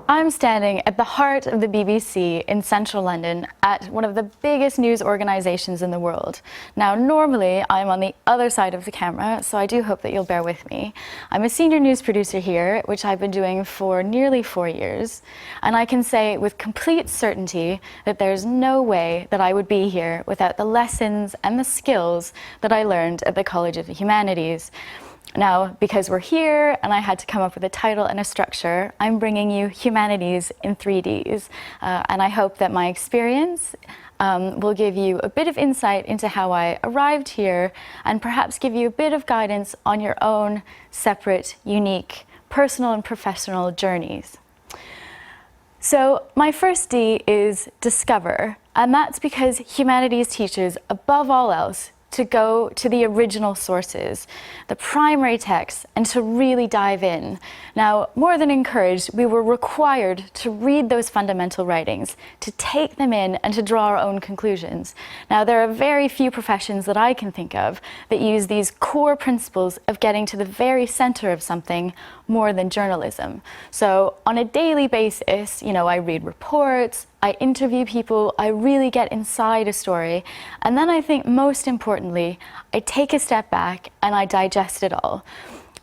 I'm standing at the heart of the BBC in central London at one of the biggest news organisations in the world. Now, normally I'm on the other side of the camera, so I do hope that you'll bear with me. I'm a senior news producer here, which I've been doing for nearly 4 years, and I can say with complete certainty that there's no way that I would be here without the lessons and the skills that I learned at the College of the Humanities. Now, because we're here and I had to come up with a title and a structure, I'm bringing you Humanities in 3Ds. And I hope that my experience will give you a bit of insight into how I arrived here and perhaps give you a bit of guidance on your own separate, unique, personal and professional journeys. So my first D is discover, and that's because humanities teaches, above all else, to go to the original sources, the primary texts, and to really dive in. Now, more than encouraged, we were required to read those fundamental writings, to take them in and to draw our own conclusions. Now, there are very few professions that I can think of that use these core principles of getting to the very center of something more than journalism. So on a daily basis, I read reports, I interview people, I really get inside a story, and then I think most importantly, I take a step back and I digest it all.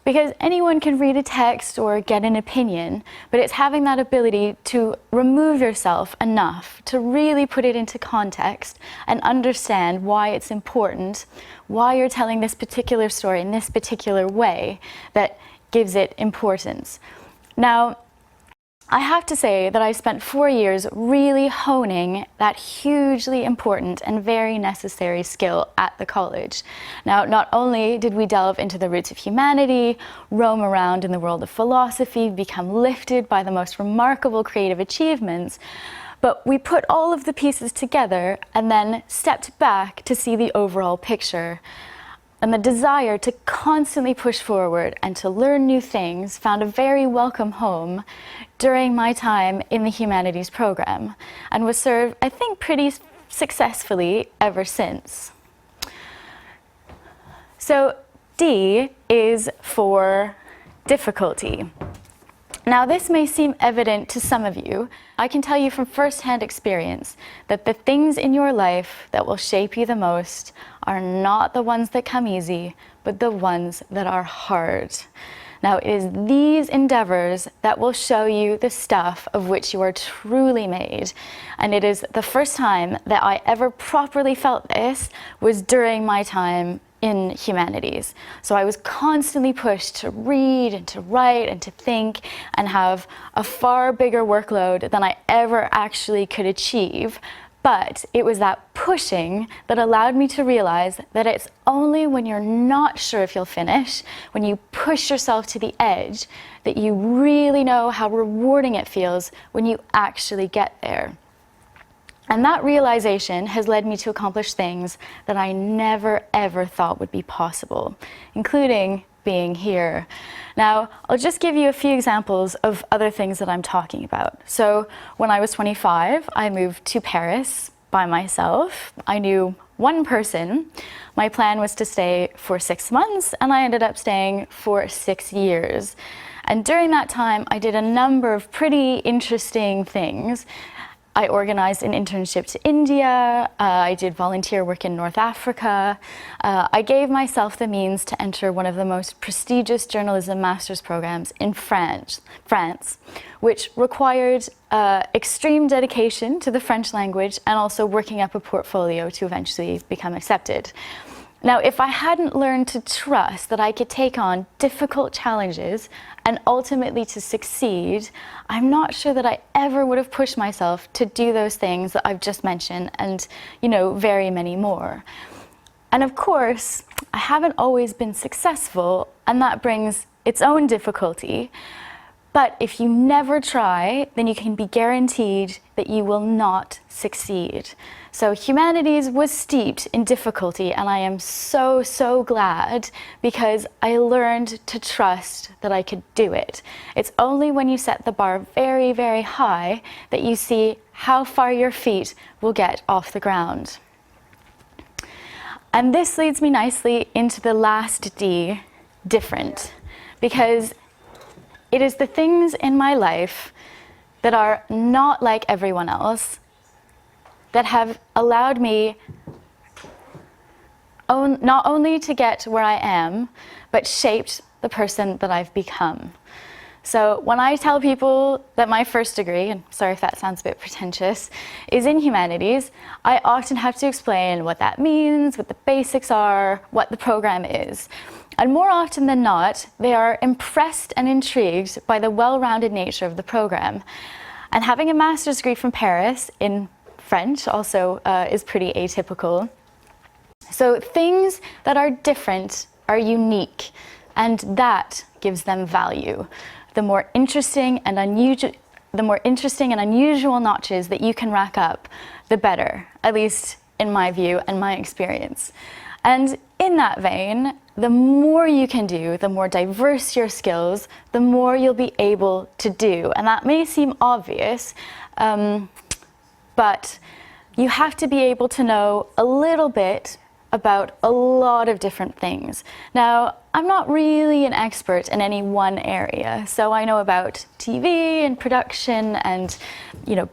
Because anyone can read a text or get an opinion, but it's having that ability to remove yourself enough to really put it into context and understand why it's important, why you're telling this particular story in this particular way that gives it importance. Now, I have to say that I spent 4 years really honing that hugely important and very necessary skill at the college. Now, not only did we delve into the roots of humanity, roam around in the world of philosophy, become lifted by the most remarkable creative achievements, but we put all of the pieces together and then stepped back to see the overall picture. And the desire to constantly push forward and to learn new things found a very welcome home during my time in the humanities program and was served, I think, pretty successfully ever since. So D is for difficulty. Now, this may seem evident to some of you. I can tell you from first-hand experience that the things in your life that will shape you the most are not the ones that come easy, but the ones that are hard. Now, it is these endeavors that will show you the stuff of which you are truly made. And it is the first time that I ever properly felt this was during my time in humanities. So I was constantly pushed to read and to write and to think and have a far bigger workload than I ever actually could achieve. But it was that pushing that allowed me to realize that it's only when you're not sure if you'll finish, when you push yourself to the edge, that you really know how rewarding it feels when you actually get there. And that realization has led me to accomplish things that I never ever thought would be possible, including being here. Now, I'll just give you a few examples of other things that I'm talking about. So when I was 25, I moved to Paris by myself. I knew one person. My plan was to stay for 6 months, and I ended up staying for 6 years. And during that time, I did a number of pretty interesting things. I organized an internship to India, I did volunteer work in North Africa. I gave myself the means to enter one of the most prestigious journalism master's programs in France, which required extreme dedication to the French language and also working up a portfolio to eventually become accepted. Now, if I hadn't learned to trust that I could take on difficult challenges and ultimately to succeed, I'm not sure that I ever would have pushed myself to do those things that I've just mentioned and, very many more. And of course, I haven't always been successful, and that brings its own difficulty. But if you never try, then you can be guaranteed that you will not succeed. So humanities was steeped in difficulty, and I am so, so glad because I learned to trust that I could do it. It's only when you set the bar very, very high that you see how far your feet will get off the ground. And this leads me nicely into the last D, different, because it is the things in my life that are not like everyone else, that have allowed me not only to get where I am, but shaped the person that I've become. So when I tell people that my first degree, and sorry if that sounds a bit pretentious, is in humanities, I often have to explain what that means, what the basics are, what the program is. And more often than not, they are impressed and intrigued by the well-rounded nature of the program. And having a master's degree from Paris in French also is pretty atypical. So things that are different are unique, and that gives them value. The more interesting and unusual notches that you can rack up, the better, at least in my view and my experience. And in that vein, the more you can do, the more diverse your skills, the more you'll be able to do. And that may seem obvious, but you have to be able to know a little bit about a lot of different things. Now, I'm not really an expert in any one area, so I know about TV and production and,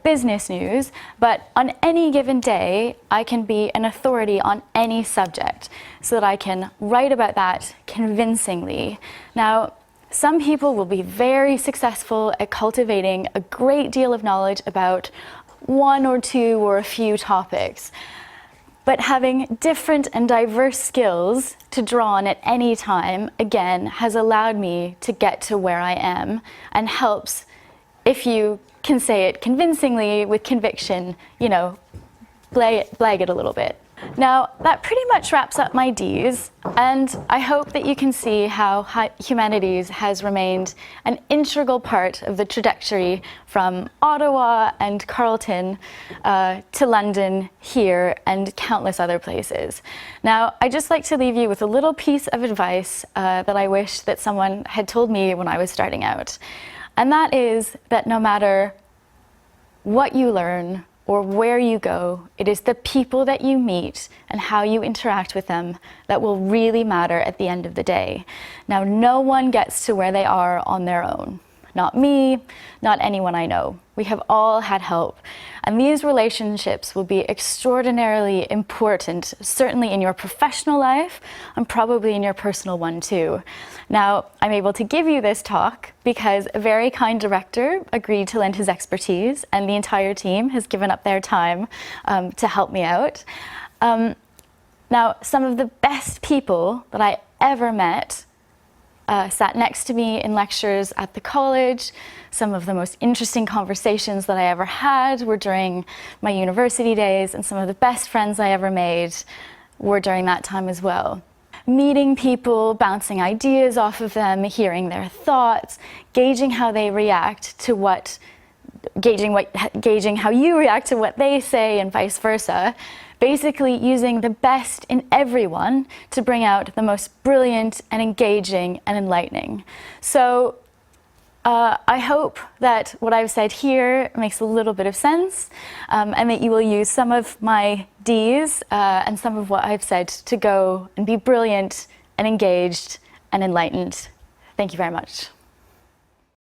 business news, but on any given day, I can be an authority on any subject so that I can write about that convincingly. Now, some people will be very successful at cultivating a great deal of knowledge about one or two or a few topics. But having different and diverse skills to draw on at any time, again, has allowed me to get to where I am, and helps, if you can say it convincingly with conviction, blag it a little bit. Now, that pretty much wraps up my Ds, and I hope that you can see how humanities has remained an integral part of the trajectory from Ottawa and Carleton to London, here, and countless other places. Now, I'd just like to leave you with a little piece of advice that I wish that someone had told me when I was starting out. And that is that no matter what you learn, or where you go, it is the people that you meet and how you interact with them that will really matter at the end of the day. Now, no one gets to where they are on their own. Not me, not anyone I know. We have all had help. And these relationships will be extraordinarily important, certainly in your professional life, and probably in your personal one too. Now, I'm able to give you this talk because a very kind director agreed to lend his expertise, and the entire team has given up their time to help me out. Now, some of the best people that I ever met sat next to me in lectures at the college. Some of the most interesting conversations that I ever had were during my university days, and some of the best friends I ever made were during that time as well. Meeting people, bouncing ideas off of them, hearing their thoughts, gauging how they react to gauging how you react to what they say, and vice versa. Basically using the best in everyone to bring out the most brilliant and engaging and enlightening. So I hope that what I've said here makes a little bit of sense, and that you will use some of my Ds and some of what I've said to go and be brilliant and engaged and enlightened. Thank you very much.